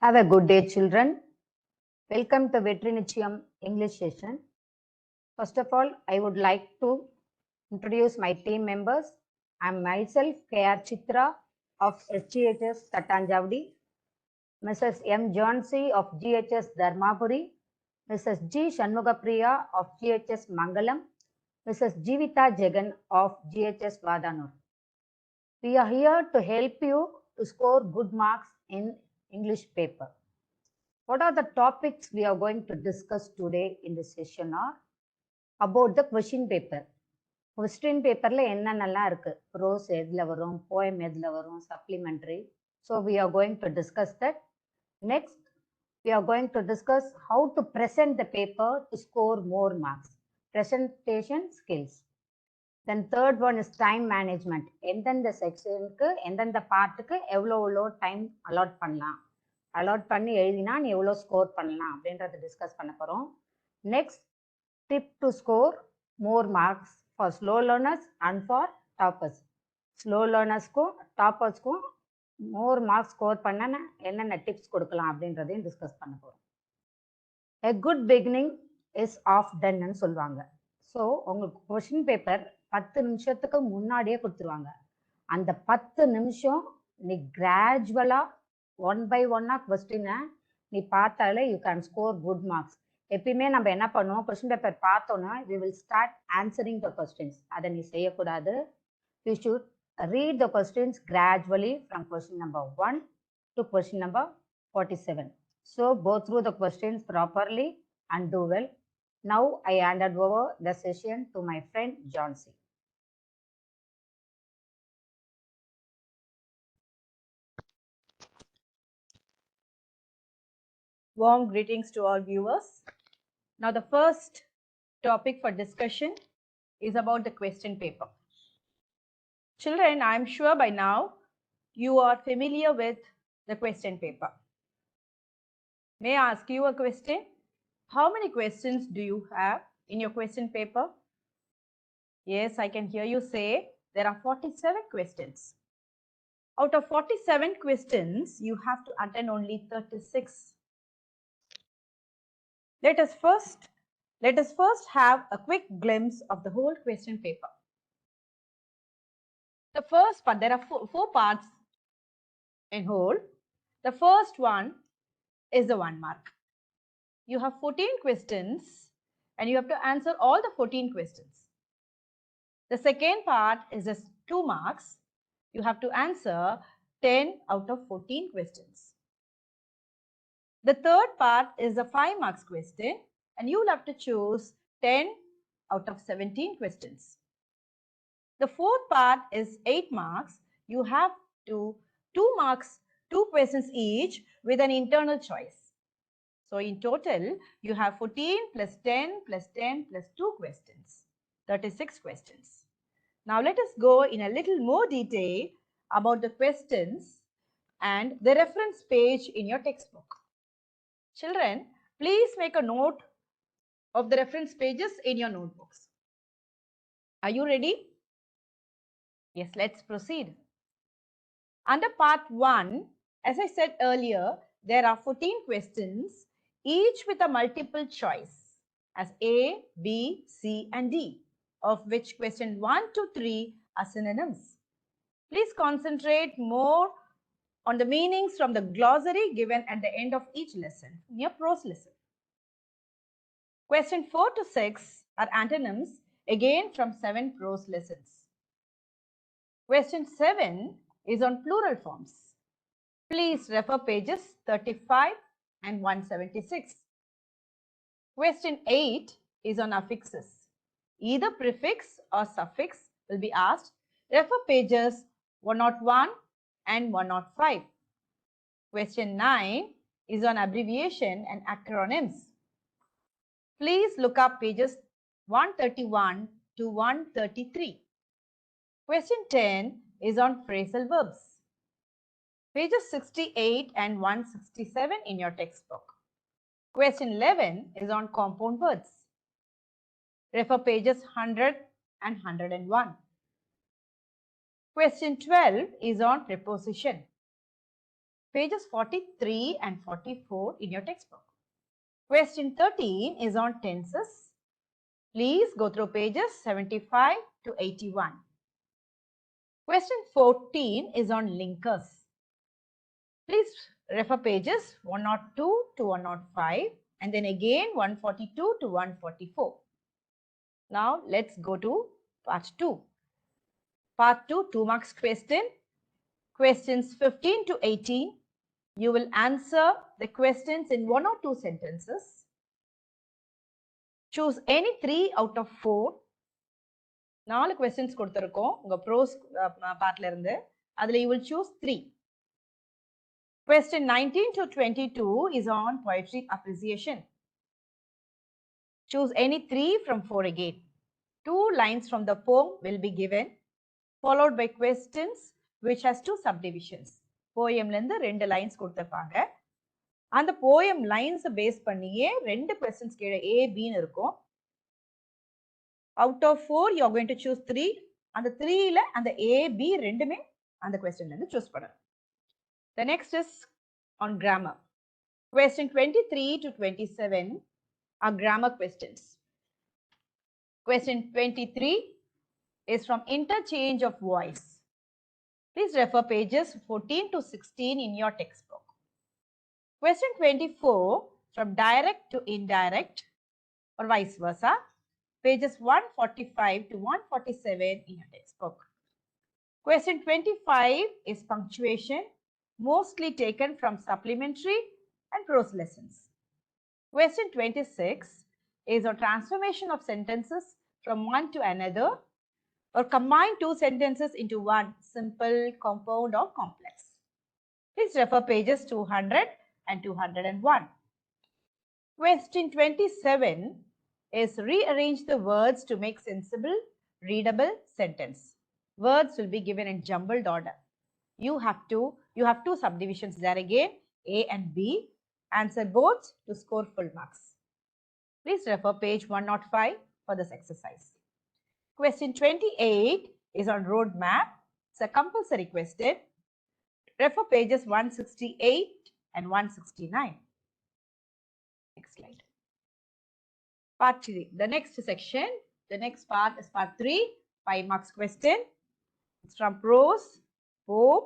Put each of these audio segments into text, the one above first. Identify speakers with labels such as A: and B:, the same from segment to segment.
A: Have a good day, children. Welcome to Vetri Nichayam English session. First of all, I would like to introduce my team members. I am myself K.R. Chitra of SGHS Tatanjavadi, Mrs. M. Jhansi of GHS Dharmapuri, Mrs. G. Shanmugapriya of GHS Mangalam, Mrs. Jivita Jagan of GHS Vadanur. We are here to help you to score good marks in English paper. What are the topics we are going to discuss today in this session are about the question paper. Question paperல என்னென்னலாம் இருக்கு, prose எதுல வரும், poem எதுல வரும், supplementary. So we are going to discuss that. Next, we are going to discuss how to present the paper to score more marks. Presentation skills. Then third one is time management. எந்தெந்த செக்ஷனுக்கு எந்தெந்த பார்ட்டுக்கு எவ்வளோ time allot பண்ணலாம், allot பண்ணி எழுதினா நீ எவ்வளோ score பண்ணலாம் அப்படின்றத டிஸ்கஸ் பண்ண போகிறோம். Next, tip to score more marks for slow learners and for toppers. Slow லேர்னர்ஸ்க்கும் டாப்பர்ஸ்க்கும் மோர் மார்க்ஸ் ஸ்கோர் பண்ண என்னென்ன டிப்ஸ் கொடுக்கலாம் அப்படின்றதையும் டிஸ்கஸ் பண்ண போகிறோம். A good beginning is half டன்னு சொல்லுவாங்க. ஸோ உங்களுக்கு கொஷின் பேப்பர் 10 நிமிஷத்துக்கு முன்னாடியே கொடுத்துருவாங்க. அந்த 10 நிமிஷம் நீ கிராஜுவலாக ஒன் பை ஒன்னாக கொஸ்டினை நீ பார்த்தாலே you can score good marks. எப்பயுமே நம்ம என்ன பண்ணுவோம், கொஸ்டின் பேப்பர் பார்த்தோன்னா we will start answering the questions. அதை நீ செய்யக்கூடாது. You should read the questions gradually from question number 1 to question number 47. So go through the questions properly and do well. Now I handed over the session to my friend Jhansi.
B: Warm greetings to all viewers. Now the first topic for discussion is about the question paper. Children, I am sure by now you are familiar with the question paper. May I ask you a question? How many questions do you have in your question paper? Yes, I can hear you say there are 47 questions. Out of 47 questions, you have to attend only 36. Let us first have a quick glimpse of the whole question paper. The first part, there are four parts in whole. The first one is the 1 mark. You have 14 questions and you have to answer all the 14 questions. The second part is just 2 marks. You have to answer 10 out of 14 questions. The third part is a 5 marks question and you will have to choose 10 out of 17 questions. The fourth part is 8 marks. You have to 2 marks, 2 questions each with an internal choice. So in total, you have 14 plus 10 plus 10 plus 2 questions, 36 questions. Now let us go in a little more detail about the questions and the reference page in your textbook. Children, please make a note of the reference pages in your notebooks. Are you ready? Yes, let's proceed. Under part 1, as I said earlier, there are 14 questions, each with a multiple choice as A, B, C and D, of which question 1 to 3 are synonyms. Please concentrate more on the meanings from the glossary given at the end of each lesson, in your prose lesson. Question 4 to 6 are antonyms, again from 7 prose lessons. Question 7 is on plural forms. Please refer pages 35 and 176. Question 8 is on affixes. Either prefix or suffix will be asked. Refer pages 101 and 105. Question 9 is on abbreviation and acronyms. Please look up pages 131 to 133. Question 10 is on phrasal verbs. Pages 68 and 167 in your textbook. Question 11 is on compound words. Refer pages 100 and 101. Question 12 is on preposition. pages 43 and 44 in your textbook. Question 13 is on tenses. Please go through pages 75 to 81. Question 14 is on linkers. Please refer pages 102 to 105 and then again 142 to 144. Now let's go to part 2. Part 2, 2 marks question. Questions 15 to 18. You will answer the questions in 1 or 2 sentences. Choose any 3 out of 4. 4 questions கொடுத்திருக்கோம் உங்க pros பார்ட்ல இருந்து. அதுல you will choose 3. Question 19 to 22 is on poetry appreciation. Choose any 3 from 4 again. 2 lines from the poem will be given, followed by questions which has 2 subdivisions. Poem ல இருந்து 2 lines கொடுத்திருப்பாங்க. அந்த poem lines base பண்ணியே 2 questions கீழே A, B ன்னு இருக்கும். Out of 4, you are going to choose 3. And the 3 ல அந்த A, B ரெண்டுமே அந்த question ல இருந்து choose பண்ணணும். The next is on grammar. Question 23 to 27 are grammar questions. Question 23 is from interchange of voice. Please refer pages 14 to 16 in your textbook. Question 24 from direct to indirect or vice versa. Pages 145 to 147 in your textbook. Question 25 is punctuation, mostly taken from supplementary and prose lessons. Question 26 is a transformation of sentences from one to another or combine 2 sentences into one, simple, compound or complex. Please refer pages 200 and 201. Question 27 is rearrange the words to make sensible, readable sentence. Words will be given in jumbled order. You have 2 subdivisions there again, A and B. Answer both to score full marks. Please refer page 105 for this exercise. Question 28 is on road map. It's a compulsory question. Refer pages 168 and 169. Next slide. Part 3. The next section, the next part is part 3, 5 marks question. It's from prose, poem,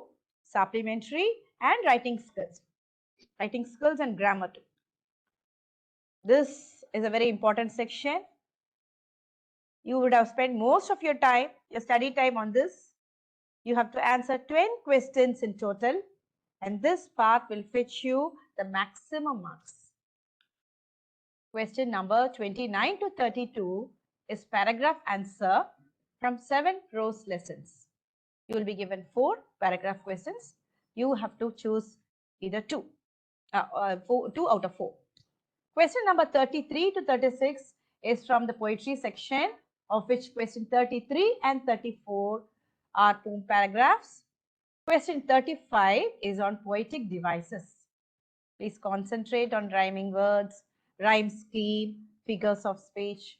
B: supplementary and writing skills. Writing skills and grammar too. This is a very important section. You would have spent most of your time, your study time on this. You have to answer 10 questions in total and this part will fetch you the maximum marks. Question number 29 to 32 is paragraph answer from 7 prose lessons. You will be given 4 paragraph questions. You have to choose either 2 out of 4. Question number 33 to 36 is from the poetry section, of which question 33 and 34 are poem paragraphs. Question 35 is on poetic devices. Please concentrate on rhyming words, rhyme scheme, figures of speech.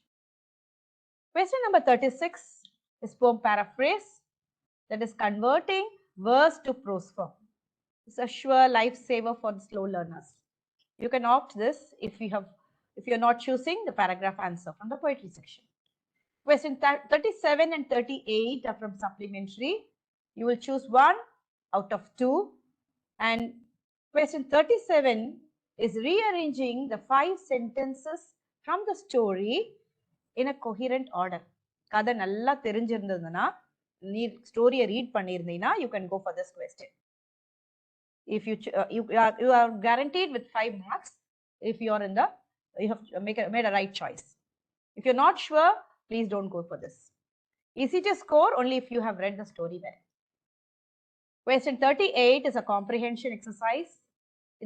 B: Question number 36 is poem paraphrase, that is converting verse to prose form. It's a sure lifesaver for the slow learners. You can opt this if you're not choosing the paragraph answer from the poetry section. Question 37 and 38 are from supplementary. You will choose 1 out of 2. And question 37 is rearranging the 5 sentences from the story in a coherent order. கதை நல்லா தெரிஞ்சிருந்ததுன்னா நீ ஸ்டோரியை read பண்ணியிருந்தீங்கன்னா you can go for this question. If you are guaranteed with 5 marks if you have made a right choice. If you're not sure, please don't go for this. Easy to score only if you have read the story well. Question 38 is a comprehension exercise.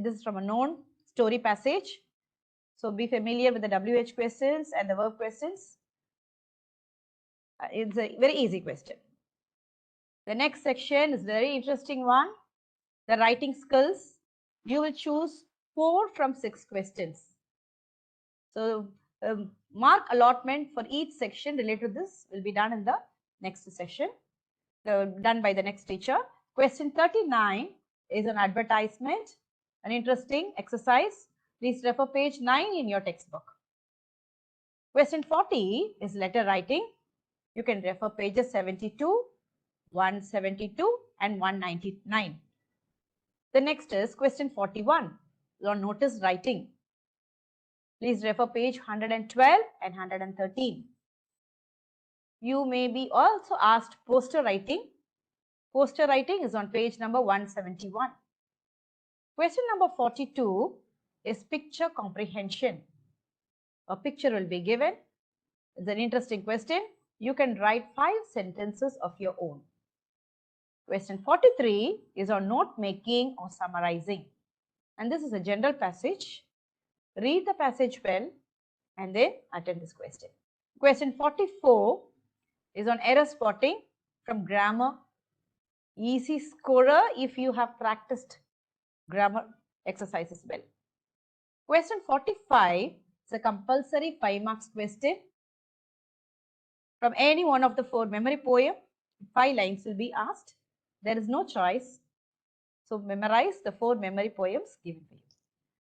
B: This is from a known story passage. So be familiar with the WH questions and the verb questions. It's a very easy question. The next section is a very interesting one. The writing skills. You will choose 4 from 6 questions. So mark allotment for each section related to this will be done in the next session, done by the next teacher. Question 39 is an advertisement, an interesting exercise. Please refer page 9 in your textbook. Question 40 is letter writing. You can refer pages 72, 172 and 199. The next is question 41 on notice writing. Please refer page 112 and 113. You may be also asked poster writing. Poster writing is on page number 171. Question number 42 is picture comprehension. A picture will be given. It's an interesting question. You can write 5 sentences of your own. Question 43 is on note making or summarizing. And this is a general passage. Read the passage well and then attend this question. Question 44 is on error spotting from grammar. Easy scorer if you have practiced grammar exercises well. Question 45 is a compulsory 5 marks question. From any one of the 4 memory poem, 5 lines will be asked. There is no choice. So memorize the 4 memory poems given for you.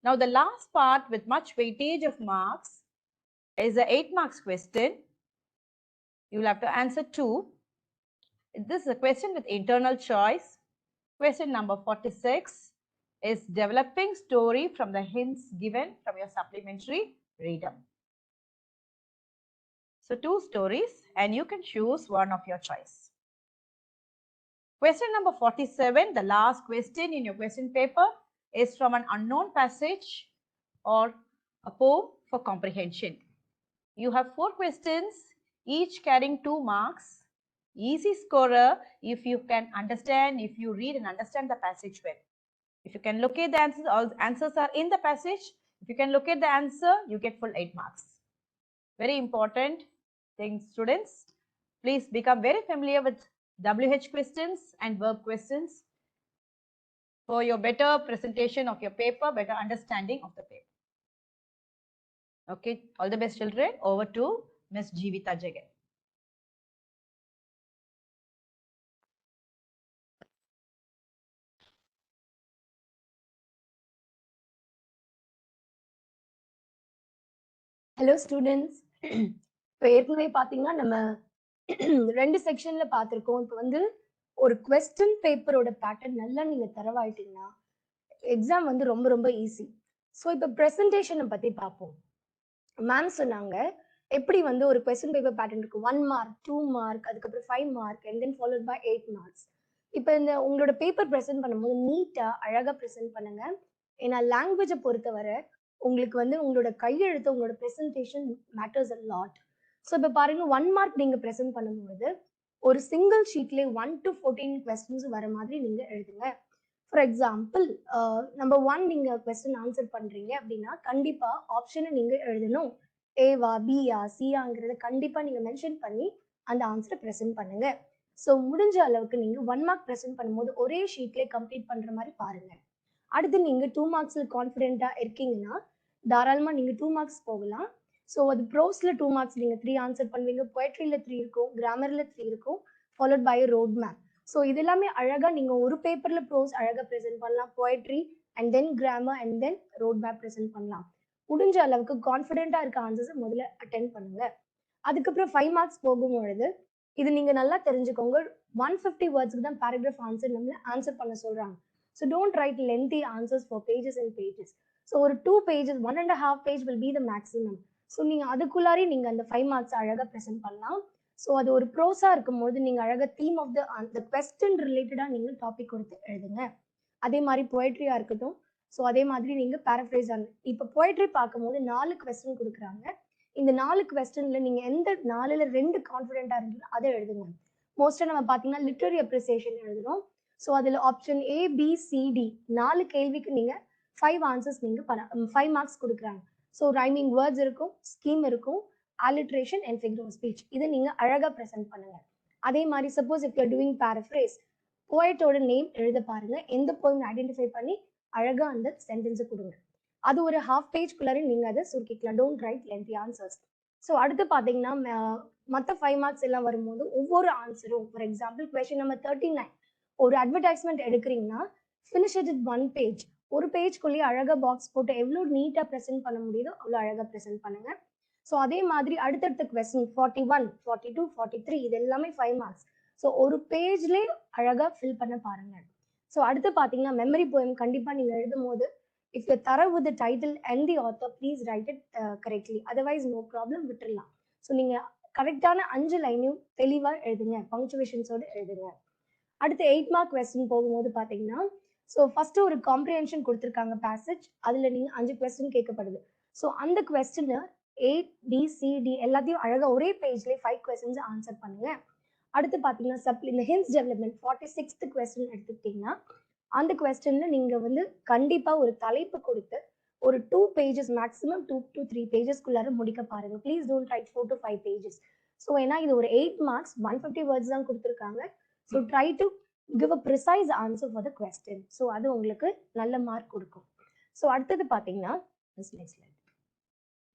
B: Now the last part with much weightage of marks is a 8 marks question. You will have to answer 2. This is a question with internal choice. Question number 46 is developing story from the hints given from your supplementary reader. So 2 stories and you can choose one of your choice. Question number 47, the last question in your question paper, is from an unknown passage or a poem for comprehension. You have 4 questions, each carrying 2 marks. Easy scorer if you can understand, if you read and understand the passage well. If you can locate the answers, all the answers are in the passage. If you can locate the answer, you get full 8 marks. Very important thing, students. Please become very familiar with WH questions and verb questions for your better presentation of your paper, better understanding of the paper. Okay, all the best, children. Over to Miss Jeevita Jagan.
C: Hello students, இப்போ ஏற்கனவே பார்த்தீங்கன்னா நம்ம 2 செக்ஷனில் பார்த்துருக்கோம். இப்போ வந்து ஒரு question பேப்பரோட பேட்டர்ன் நல்லா நீங்கள் தரவாயிட்டீங்கன்னா எக்ஸாம் வந்து ரொம்ப ரொம்ப ஈஸி. ஸோ இப்போ ப்ரெசன்டேஷனை பற்றி பார்ப்போம். மேம் சொன்னாங்க எப்படி வந்து ஒரு கொஸ்டின் பேப்பர் பேட்டர்ன் இருக்கு. 1 மார்க், 2 மார்க், அதுக்கப்புறம் 5 mark and then followed by 8 marks. இப்போ இந்த உங்களோட பேப்பர் ப்ரெசென்ட் பண்ணும்போது நீட்டாக அழகாக ப்ரெசென்ட் பண்ணுங்க. ஏன்னா லாங்குவேஜை பொறுத்தவரை உங்களுக்கு வந்து உங்களோட கையெழுத்து, உங்களோட presentation matters a lot. So இப்போ பாருங்க 1 மார்க் நீங்கள் ப்ரெசென்ட் பண்ணும்போது ஒரு சிங்கிள் ஷீட்லேயே 1 to 14 கொஸ்டின்ஸ் வர மாதிரி நீங்கள் எழுதுங்க. ஃபார் எக்ஸாம்பிள் நம்பர் 1 நீங்கள் கொஸ்டின் ஆன்சர் பண்ணுறீங்க அப்படின்னா கண்டிப்பாக ஆப்ஷனை நீங்கள் எழுதணும். ஏவா, பியா, சியாங்கிறத கண்டிப்பாக நீங்கள் மென்ஷன் பண்ணி அந்த ஆன்சரை ப்ரெசென்ட் பண்ணுங்க. ஸோ முடிஞ்ச அளவுக்கு நீங்கள் 1 மார்க் ப்ரெசென்ட் பண்ணும்போது ஒரே ஷீட்லேயே கம்ப்ளீட் பண்ணுற மாதிரி பாருங்கள். அடுத்து நீங்கள் 2 மார்க்ஸில் கான்ஃபிடென்ட்டாக இருக்கீங்கன்னா தாராளமாக நீங்கள் 2 மார்க்ஸ் போகலாம். ஸோ அது ப்ரோஸில் 2 மார்க்ஸ் நீங்கள் 3 ஆன்சர் பண்ணுவீங்க, பொயட்ரியில் 3 இருக்கும், கிராமரில் 3 இருக்கும், followed by road map. So இது எல்லாமே அழகாக நீங்கள் ஒரு பேப்பரில் ப்ரோஸ் அழகாக ப்ரெசென்ட் பண்ணலாம், poetry and then grammar and then road map present பண்ணலாம். முடிஞ்ச அளவுக்கு கான்ஃபிடென்ட்டாக இருக்க ஆன்சர்ஸை முதல்ல அட்டென்ட் பண்ணுங்க. அதுக்கப்புறம் 5 மார்க்ஸ் போகும்பொழுது இது நீங்கள் நல்லா தெரிஞ்சுக்கோங்க. 150 வேர்ட்ஸ்க்கு தான் பேராகிராஃப் ஆன்சர் நம்மளை ஆன்சர் பண்ண சொல்கிறாங்க. So don't write lengthy answers for pages and pages. So ஒரு 2 pages, 1.5 page will be the maximum. So நீங்கள் அதுக்குள்ளாரே நீங்கள் அந்த 5 மார்க்ஸ் அழகாக ப்ரெசென்ட் பண்ணலாம். ஸோ அது ஒரு ப்ரோஸாக இருக்கும்போது நீங்கள் அழகாக தீம் ஆஃப் த கொஸ்டின் ரிலேட்டடாக நீங்கள் டாபிக் கொடுத்து எழுதுங்க. அதே மாதிரி பொயட்ரியாக இருக்கட்டும். ஸோ அதே மாதிரி நீங்கள் பேராஃப்ரேஸ் இப்போ பொயட்ரி பார்க்கும்போது 4 கொஸ்டின் கொடுக்குறாங்க. இந்த 4 கொஸ்டினில் நீங்கள் எந்த 4ல் 2 கான்ஃபிடென்ட்டாக இருந்தீங்களோ அதை எழுதுங்க. மோஸ்ட்டாக நம்ம பார்த்தீங்கன்னா லிட்ரரி அப்ரிசியேஷன் எழுதுகிறோம். ஸோ அதில் option A, B, C, D 4 கேள்விக்கு நீங்கள் 5 ஆன்சர்ஸ் நீங்கள் 5 மார்க்ஸ் கொடுக்குறாங்க. ஸோ ரைமிங் வேர்ட்ஸ் இருக்கும், ஸ்கீம் இருக்கும், alliteration and figure of speech. இதை நீங்கள் அழகாக ப்ரெசென்ட் பண்ணுங்க. அதே மாதிரி suppose if you doing paraphrase, போயட்டோட நேம் எழுத பாருங்க, எந்த போயம் ஐடென்டிஃபை பண்ணி அழகாக அந்த சென்டென்ஸை கொடுங்க. அது ஒரு 1/2 பேஜ்குள்ளார நீங்கள் அதை சுருக்கிக்கலாம். Don't write lengthy answers. So அடுத்து பார்த்தீங்கன்னா மற்ற 5 மார்க்ஸ் எல்லாம் வரும்போது ஒவ்வொரு ஆன்சரும், ஃபார் எக்ஸாம்பிள் கொஸ்டின் நம்பர் 39 ஒரு அட்வர்டைஸ்மெண்ட் எடுக்கிறீங்கன்னா finish it it one page. ஒரு பேஜ்க்குள்ளேயே அழகா பாக்ஸ் போட்டு எவ்வளோ நீட்டாக ப்ரெசென்ட் பண்ண முடியுதோ அவ்வளோ அழகாக ப்ரெசென்ட் பண்ணுங்க. ஸோ அதே மாதிரி அடுத்தடுத்த கொஸ்டின் 41, 42, 43 இது எல்லாமே 5 மார்க்ஸ். ஸோ ஒரு பேஜ்லேயே அழகாக ஃபில் பண்ண பாருங்க. ஸோ அடுத்து பார்த்தீங்கன்னா மெமரி போயம் கண்டிப்பாக நீங்கள் எழுதும் போது if you thorough with title and the author please write it correctly, otherwise no problem, விட்டுடலாம். ஸோ நீங்கள் கரெக்டான 5 லைனையும் தெளிவாக எழுதுங்க, பங்க்சுவேஷன்ஸோடு எழுதுங்க. அடுத்து 8 மார்க் கொஸ்டின் போகும்போது பார்த்தீங்கன்னா ஸோ ஃபர்ஸ்ட் ஒரு காம்ப்ரிஹென்ஷன் கொடுத்துருக்காங்க பேசேஜ், அதில் நீங்கள் 5 கொஸ்டின் கேட்கப்படுது. ஸோ அந்த கொஸ்டினை ABCD எல்லாத்தையும் அழகாக ஒரே பேஜ்லேயே 5 கொஸ்டின்ஸ் ஆன்சர் பண்ணுங்க. அடுத்து பார்த்தீங்கன்னா இந்த ஹின்ஸ் டெவலப்மெண்ட் 46th கொஸ்டின் எடுத்துக்கிட்டிங்கன்னா அந்த கொஸ்டின்ல நீங்கள் வந்து கண்டிப்பாக ஒரு தலைப்பு கொடுத்து ஒரு 2 pages மேக்ஸிமம் 2 to 3 pagesக்குள்ளார முடிக்க பாருங்க. Please don't write 4 to 5 pages. So ஏன்னா இது ஒரு 8 மார்க்ஸ் 150 words தான் கொடுத்துருக்காங்க. So try to give a precise answer for the question. So அது உங்களுக்கு நல்ல மார்க் கொடுக்கும். ஸோ அடுத்தது பார்த்தீங்கன்னா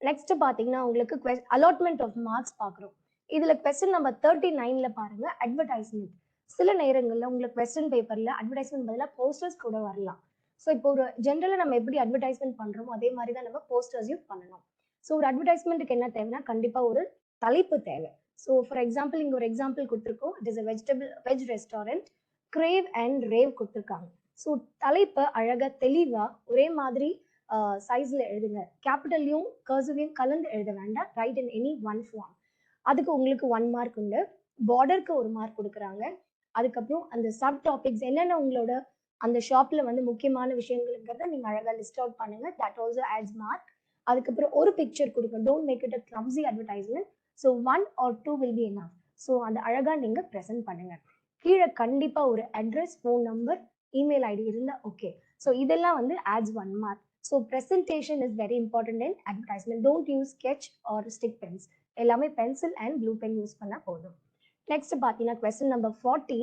C: நெக்ஸ்ட் பார்த்தீங்கன்னா உங்களுக்கு அலாட்மெண்ட் ஆஃப் மார்க்ஸ் பார்க்குறோம். இதில் கொஸ்டின் நம்பர் 39ல பாருங்க அட்வர்டைஸ்மெண்ட். சில நேரங்களில் உங்களுக்கு கொஸ்டின் பேப்பரில் அட்வர்டைஸ்மெண்ட் பதிலாக போஸ்டர்ஸ் கூட வரலாம். ஸோ இப்போ ஒரு ஜென்ரலாக நம்ம எப்படி அட்வர்டைஸ்மெண்ட் பண்ணுறோமோ அதே மாதிரி தான் நம்ம போஸ்டர்ஸையும் பண்ணணும். ஸோ ஒரு அட்வர்டைஸ்மெண்ட்டுக்கு என்ன தேவைன்னா கண்டிப்பாக ஒரு தலைப்பு தேவை. ஸோ ஃபார் எக்ஸாம்பிள் இங்கே ஒரு எக்ஸாம்பிள் கொடுத்துருக்கோம். It is veg restaurant crave and rave கொடுத்துருக்காங்க. ஸோ தலைப்பை அழகாக தெளிவாக ஒரே மாதிரி சைஸில் எழுதுங்க. கேபிட்டல்லையும் கர்சிவையும் கலந்து எழுத வேண்டாம். Write in any one form. அதுக்கு உங்களுக்கு 1 மார்க் உண்டு. பார்டருக்கு 1 மார்க் கொடுக்குறாங்க. அதுக்கப்புறம் அந்த சப் டாபிக்ஸ் என்னென்ன உங்களோட அந்த ஷாப்பில் வந்து முக்கியமான விஷயங்கள்ங்கிறத நீங்கள் அழகாக லிஸ்ட் அவுட் பண்ணுங்க. That also adds mark. அதுக்கப்புறம் ஒரு பிக்சர் கொடுங்க. Don't make it a clumsy advertisement. So 1 or 2 will be enough. So அந்த அழகாக நீங்கள் ப்ரெசென்ட் பண்ணுங்க. கீழே கண்டிப்பாக ஒரு address, phone number, email ID இருந்தால் ஓகே. ஸோ இதெல்லாம் வந்து adds 1 mark. So presentation is very important in advertisement. Don't use sketch or stick pens. எல்லாமே pencil and blue pen use பண்ணால் போதும். நெக்ஸ்ட் பார்த்தீங்கன்னா கொஸ்டின் நம்பர் 40.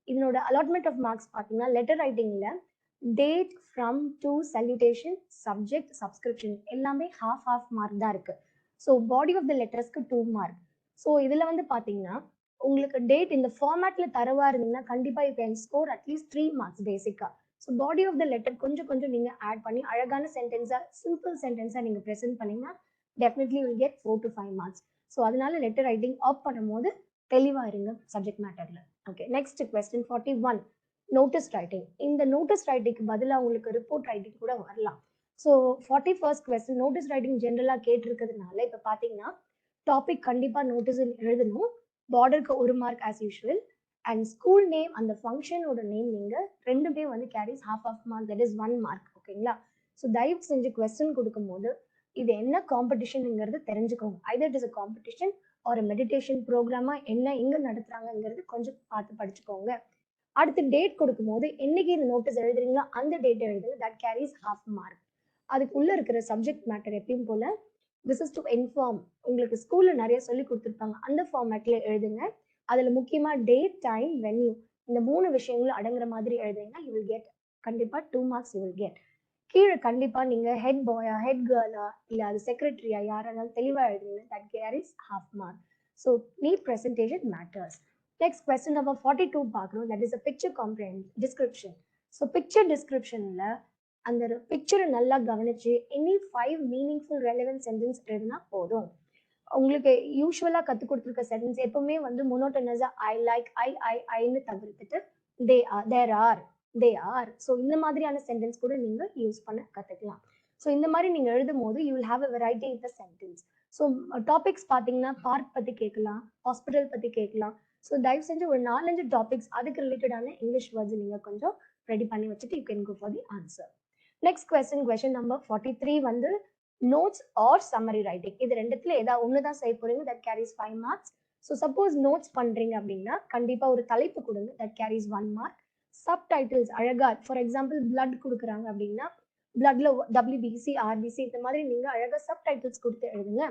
C: இதனோட அலாட்மெண்ட் ஆஃப் மார்க்ஸ் பார்த்தீங்கன்னா letter ரைட்டிங்கில் date, from, to, salutation, subject, subscription எல்லாமே half mark தான் இருக்குது. ஸோ பாடி ஆஃப் த லெட்டர்ஸ்க்கு 2 மார்க். ஸோ இதில் வந்து பார்த்தீங்கன்னா உங்களுக்கு டேட் இந்த ஃபார்மேட்டில் தரவாக இருந்தீங்கன்னா கண்டிப்பாக யூ கேன் ஸ்கோர் அட்லீஸ்ட் 3 மார்க்ஸ் பேசிக்காக. So body of the letter கொஞ்சம் நீங்கள் ஆட் பண்ணி அழகான சென்டென்ஸாக சிம்பிள் சென்டென்ஸாக நீங்கள் ப்ரெசென்ட் பண்ணிங்கன்னா definitely will get 4 to 5 marks. So அதனால லெட்டர் ரைட்டிங் ஆஃப் பண்ணும்போது தெளிவாக இருங்க சப்ஜெக்ட் மேட்டரில். Okay, next question 41 notice writing. இந்த நோட்டீஸ் ரைட்டிங்க்கு பதிலாக உங்களுக்கு ரிப்போர்ட் ரைட்டிங் கூட வரலாம். So 41st question notice writing ஜென்ரலாக கேட்டிருக்கிறதுனால இப்போ பார்த்தீங்கன்னா டாபிக் கண்டிப்பாக நோட்டீஸ் எழுதணும். பார்டருக்கு 1 mark as usual. And school name அந்த ஃபங்க்ஷனோட நேம் நீங்கள் ரெண்டுமே வந்து carries half mark, that is 1 mark. ஓகேங்களா? ஸோ தயவு செஞ்சு கொஸ்டின் கொடுக்கும்போது இது என்ன காம்படிஷனுங்கிறது தெரிஞ்சுக்கோங்க. Hyder it is a competition ஒரு மெடிடேஷன் ப்ரோக்ராமா என்ன எங்கே நடத்துறாங்கிறது கொஞ்சம் பார்த்து படிச்சுக்கோங்க. அடுத்து டேட் கொடுக்கும்போது என்னைக்கு இந்த நோட்டீஸ் எழுதுறீங்களோ அந்த டேட் எழுதுங்க. That carries half mark. அதுக்குள்ள இருக்கிற சப்ஜெக்ட் மேட்டர் எப்பயும் போல திஸ் இஸ் டு இன்ஃபார்ம். உங்களுக்கு ஸ்கூல்ல நிறைய சொல்லி கொடுத்துருப்பாங்க, அந்த ஃபார்மேட்ல எழுதுங்க. அதுல முக்கியமா டேட், டைம், வென்யூ இந்த 3 விஷயங்களும் அடங்குற மாதிரி எழுதுங்க. யூ வில் கெட் கண்டிப்பா 2 மார்க்ஸ் யூ வில் கெட். கீழே கண்டிப்பா நீங்க ஹெட் பாயா ஹெட் கேர்ளா இல்ல அது செக்ரட்டரியா யாரா இருந்தாலும் தெளிவா எழுதுங்க. That carries half mark. So neat presentation matters. Next question number 42 பார்க்குறோம். That is a picture comprehension description. So picture டிஸ்கிரிப்ஷன்ல அந்த பிக்சரை நல்லா கவனிச்சு எனி 5 மீனிங்ஃபுல் ரெலவென்ட் சென்டென்ஸ் எழுதினா போதும். உங்களுக்கு யூஸ்வலாக கற்றுக் கொடுத்துருக்க சென்டென்ஸ் எப்பவுமே வந்து மொனோட்டனஸா ஐ லைக் ஐன்னு தவிர்த்துட்டு there are they are. So இந்த மாதிரியான சென்டென்ஸ் கூட நீங்கள் யூஸ் பண்ண கற்றுக்கலாம். ஸோ இந்த மாதிரி நீங்கள் எழுதும் போது you will have a variety in the sentence. So topics பார்த்தீங்கன்னா பார்க் பற்றி கேட்கலாம், ஹாஸ்பிட்டல் பற்றி கேட்கலாம். ஸோ தயவு செஞ்சு ஒரு 4-5 டாபிக்ஸ் அதுக்கு ரிலேட்டடான இங்கிலீஷ் வேர்ட்ஸ் நீங்கள் கொஞ்சம் ரெடி பண்ணி வச்சுட்டு you can go for the answer. Next question number 43 வந்து நோட்ஸ் ஆர் சம்மரி ரைட்டிங். இது ரெண்டுத்துல ஏதாவது ஒன்று தான் செய்ய போறீங்க. That carries 5 marks. So suppose notes பண்றீங்க அப்படின்னா கண்டிப்பா ஒரு தலைப்பு கொடுங்க. That carries 1 mark. Sub titles அழகா ஃபார் எக்ஸாம்பிள் பிளட் கொடுக்குறாங்க அப்படின்னா பிளட்ல WBC, RBC இந்த மாதிரி நீங்க அழகா சப் டைட்டில்ஸ் கொடுத்து எழுதுங்க.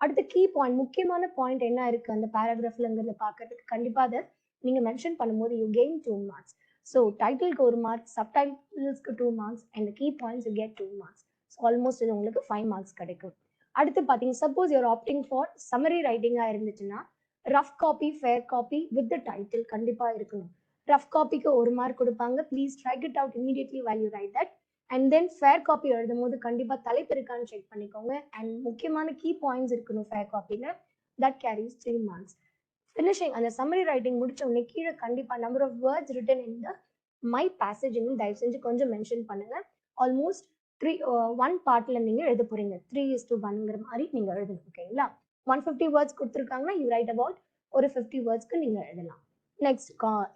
C: அடுத்து கீ பாயிண்ட், முக்கியமான பாயிண்ட் என்ன இருக்கு அந்த பேராகிராஃப்லங்கிறத பார்க்கறதுக்கு கண்டிப்பா அதை நீங்க மென்ஷன் பண்ணும்போது யூ கெயின் 2 மார்க்ஸ். ஸோ டைட்டிலுக்கு 1 மார்க், சப் டைட்டில்ஸ்க்கு 2 marks and key points you get 2 marks. So almost இது உங்களுக்கு 5 மார்க்ஸ் கிடைக்கும். அடுத்து பார்த்தீங்கன்னா suppose your opting for summary ரைட்டிங்காக இருந்துச்சுன்னா rough copy, fair copy with the title கண்டிப்பாக இருக்கணும். ரஃப் காப்பிக்கு 1 மார்க் கொடுப்பாங்க. Please strike it out immediately while you write that. And then fair copy எழுதும் போது கண்டிப்பா தலைப்பு இருக்கான்னு செக் பண்ணிக்கோங்க. அண்ட் முக்கியமான கீ பாயிண்ட்ஸ் இருக்கணும் ஃபேர் காப்பில. That carries 3 marks. ஃபினிஷிங் அந்த சம்மரி ரைட்டிங் முடிச்ச உடனே கீழே கண்டிப்பா number of words written in the my passage தயவு செஞ்சு கொஞ்சம் மென்ஷன் பண்ணுங்க. ஆல்மோஸ்ட் 1 பார்ட்ல நீங்க எழுத போறீங்க. 3:1ங்கிற மாதிரி நீங்க எழுதணும். ஓகேங்களா? 150 வேர்ட்ஸ் கொடுத்துருக்காங்கன்னா யூ ரைட் அபவுட் ஒரு 50 வேர்ட்ஸ்க்கு நீங்க எழுதலாம். நெக்ஸ்ட்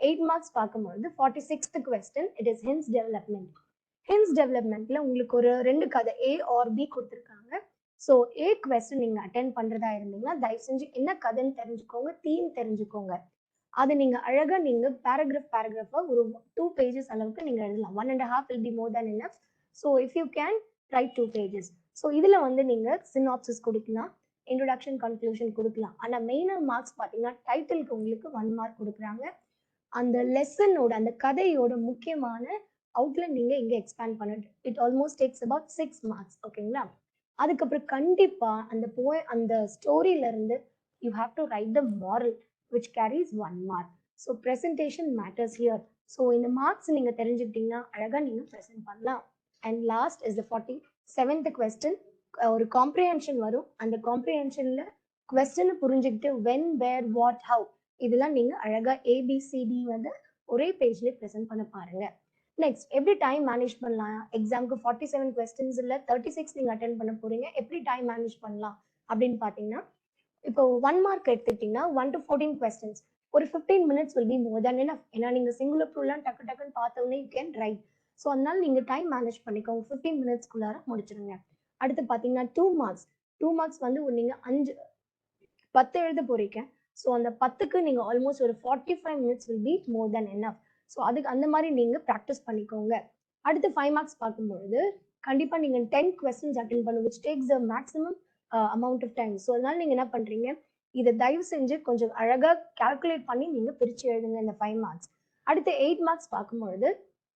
C: 8 மார்க்ஸ் பார்க்கும்போது 46th question it is hints development. Hints டெவலப்மெண்ட்ல உங்களுக்கு ஒரு 2 கதை A ஆர் B கொடுத்துருக்காங்க. ஸோ A கொஸ்டின் நீங்க அட்டென்ட் பண்றதா இருந்தீங்கன்னா தயவு செஞ்சு என்ன கதைன்னு தெரிஞ்சுக்கோங்க, தீம் தெரிஞ்சுக்கோங்க. அது நீங்க அழகா நீங்க பேராகிராஃபா ஒரு 2 pages அளவுக்கு நீங்க எழுதலாம். 1.5 will be more than enough. So if you can write 2 pages. So இதுல வந்து நீங்க சினாப்சிஸ் கொடுக்கலாம், இன்ட்ரோடக்ஷன் கன்க்ளூஷன் கொடுக்கலாம். ஆனா மெயினாக மார்க்ஸ் பார்த்தீங்கன்னா டைட்டிலுக்கு உங்களுக்கு 1 மார்க் கொடுக்குறாங்க. அந்த லெசனோட அந்த கதையோட முக்கியமான அவுட்லைன் நீங்க இங்க எக்ஸ்பேண்ட் பண்ணிட்டு it almost takes about 6 marks. ஓகேங்களா? அதுக்கப்புறம் கண்டிப்பா அந்த ஸ்டோரியில இருந்து you have to write the moral which carries 1 mark. So presentation matters here. So இந்த மார்க்ஸ் நீங்க தெரிஞ்சுக்கிட்டீங்கன்னா அழகா நீங்க ப்ரெசென்ட் பண்ணலாம். And last is the 47th question. ஒரு காம்ப்ரிஹென்ஷன் வரும். அந்த காம்ப்ரிஹென்ஷன்ல கொஸ்டினை புரிஞ்சுக்கிட்டு வென், வேர், வாட், ஹவு இதெல்லாம் நீங்க அழகா ஏபிசிடி வந்து ஒரே பேஜ்ல ப்ரெசென்ட் பண்ண பாருங்க. நெக்ஸ்ட் எப்படி டைம் மேனேஜ் பண்ணலாம்? எக்ஸாமுக்கு 47 கொஸ்டின்ஸ் இல்ல 36 நீங்க அட்டென்ட் பண்ண போறீங்க. எப்படி டைம் மேனேஜ் பண்ணலாம் அப்படின்னு பாத்தீங்கன்னா இப்போ 1 மார்க் எடுத்துக்கிட்டீங்கன்னா 1 to 14 questions ஒரு 15 minutes will be more than enough. ஏன்னா நீங்க சிங்குலர் ப்ரூலாம் டக்கு டக்குன்னு பார்த்த உடனே யூ கேன் ரைட். ஸோ அதனால நீங்க டைம் மேனேஜ் பண்ணிக்கோங்க. 15 மினிட்ஸ்க்குள்ளார முடிச்சிருங்க. அடுத்து பார்த்தீங்கன்னா 2 மார்க்ஸ். 2 மார்க்ஸ் வந்து நீங்க 10 எழுத போறீங்க. ஸோ அந்த 10க்கு நீங்க ஆல்மோஸ்ட் ஒரு 45 minutes will be more than enough. So அதுக்கு அந்த மாதிரி நீங்க ப்ராக்டிஸ் பண்ணிக்கோங்க. அடுத்து 5 மார்க்ஸ் பார்க்கும்பொழுது கண்டிப்பா நீங்க 10 questions அட்டென்ட் பண்ணும் which takes the maximum amount of time. So அதனால நீங்க என்ன பண்றீங்க, இதை தயவு செஞ்சு கொஞ்சம் அழகா கால்குலேட் பண்ணி நீங்க பிரிச்சு எழுதுங்க இந்த 5 மார்க்ஸ். அடுத்து 8 மார்க்ஸ் பார்க்கும்பொழுது